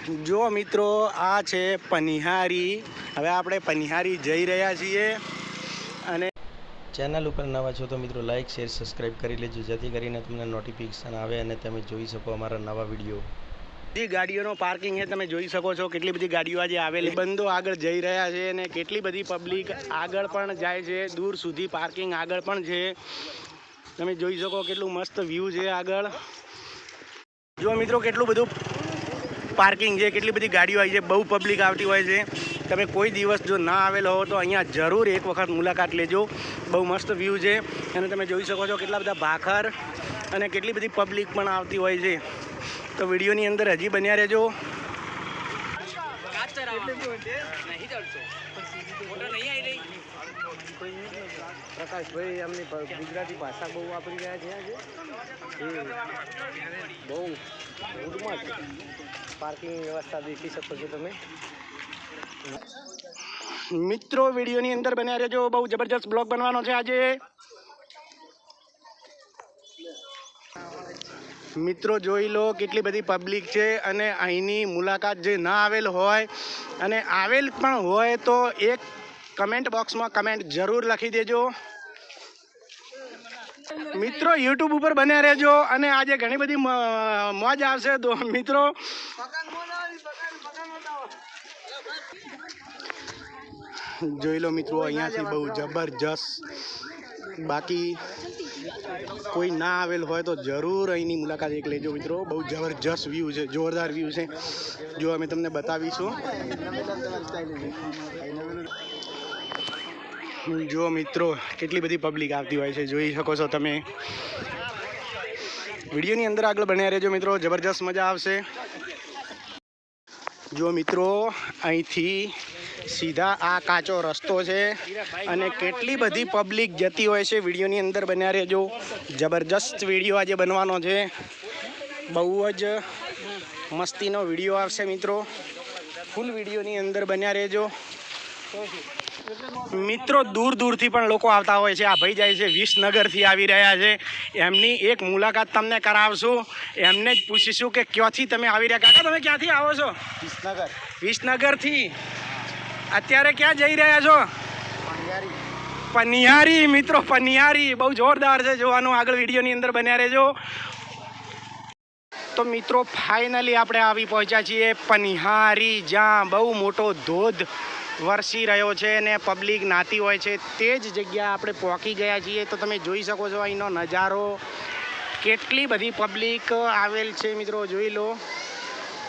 જો મિત્રો આ છે પનિહારી। હવે આપણે પનિહારી જઈ રહ્યા છીએ અને ચેનલ ઉપર નવા છો તો મિત્રો લાઇક શેર સબસ્ક્રાઇબ કરી લેજો જેથી કરીને તમને નોટિફિકેશન આવે અને તમે જોઈ શકો અમારા નવા વિડીયો। બધી ગાડીઓનો પાર્કિંગ છે, તમે જોઈ શકો છો કેટલી બધી ગાડીઓ આજે આવેલી। બંદો આગળ જઈ રહ્યા છે અને કેટલી બધી પબ્લિક આગળ પણ જાય છે, દૂર સુધી પાર્કિંગ આગળ પણ છે। તમે જોઈ શકો કેટલું મસ્ત વ્યૂ છે આગળ। જો મિત્રો કેટલું બધું પાર્કિંગ છે, કેટલી બધી ગાડીઓ આવી છે, બહુ પબ્લિક આવતી હોય છે। તમે કોઈ દિવસ જો ના આવેલો હો તો અહીંયા જરૂર એક વખત મુલાકાત લેજો, બહુ મસ્ત વ્યૂ છે। અને તમે જોઈ શકો છો કેટલા બધા ભાખર અને કેટલી બધી પબ્લિક પણ આવતી હોય છે। તો વિડીયોની અંદર હજી બન્યા રહેજો। પ્રકાશભાઈ એમની ગુજરાતી ભાષા બહુ વાપરી રહ્યા છે આજે, બહુ ગુડમાં છે। પાર્કિંગ વ્યવસ્થા દેખી શકો છો તમે મિત્રો। વિડીયોની અંદર બન્યા રહેજો, બહુ જબરજસ્ત બ્લોગ બનવાનો છે આજે। મિત્રો જોઈ લો કેટલી બધી પબ્લિક છે અને અહીંની મુલાકાત જે ના આવેલ હોય અને આવેલ પણ હોય તો એક કમેન્ટ બોક્સમાં કમેન્ટ જરૂર લખી દેજો મિત્રો। યુટ્યુબ ઉપર બન્યા રહેજો અને આજે ઘણી બધી મોજ આવશે તો મિત્રો। જોઈ લો મિત્રો અહીંયાથી બહુ જબરજસ્ત, બાકી કોઈ ના આવેલ હોય તો જરૂર અહીંની મુલાકાત એક લેજો મિત્રો। બહુ જબરજસ્ત વ્યૂ છે, જોરદાર વ્યૂ છે, જો અમે તમને બતાવીશું। જો મિત્રો કેટલી બધી પબ્લિક આવતી હોય છે, જોઈ શકો છો તમે। વિડીયોની અંદર આગળ બન્યા રહેજો મિત્રો, જબરજસ્ત મજા આવશે। જો મિત્રો અહીંથી સીધા આ કાચો રસ્તો છે અને કેટલી બધી પબ્લિક જતી હોય છે। વિડીયોની અંદર બન્યા રહેજો, જબરજસ્ત વિડીયો આજે બનવાનો છે, બહુ જ મસ્તીનો વિડીયો આવશે મિત્રો। ફૂલ વિડીયોની અંદર બન્યા રહેજો મિત્રો। દૂર દૂરથી પણ લોકો આવતા હોય છે। આ ભાઈ જાય છે વિસનગરથી આવી રહ્યા છે, એમની એક મુલાકાત તમને કરાવશું। એમને જ પૂછીશું કે ક્યાંથી તમે આવી રહ્યા। કાકા તમે ક્યાંથી આવો છો? વિસનગરથી। અત્યારે ક્યાં જઈ રહ્યા છો? પનિહારી મિત્રો, પનિહારી બહુ જોરદાર છે, જોવાનું આગળ વિડીયોની અંદર બન્યા રહેજો। તો મિત્રો ફાઇનલી આપણે આવી પહોંચ્યા છીએ પનિહારી, જ્યાં બહુ મોટો ધોધ વરસી રહ્યો છે અને પબ્લિક નાતી હોય છે, તે જ જગ્યા આપણે પહોંચી ગયા છીએ। તો તમે જોઈ શકો છો અહીંનો નજારો, કેટલી બધી પબ્લિક આવેલ છે મિત્રો, જોઈ લો।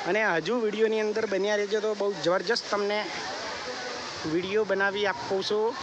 અને હજુ વિડીયોની અંદર બન્યા રહેજો તો બહુ જબરજસ્ત તમને વિડીયો બનાવી આપું છું।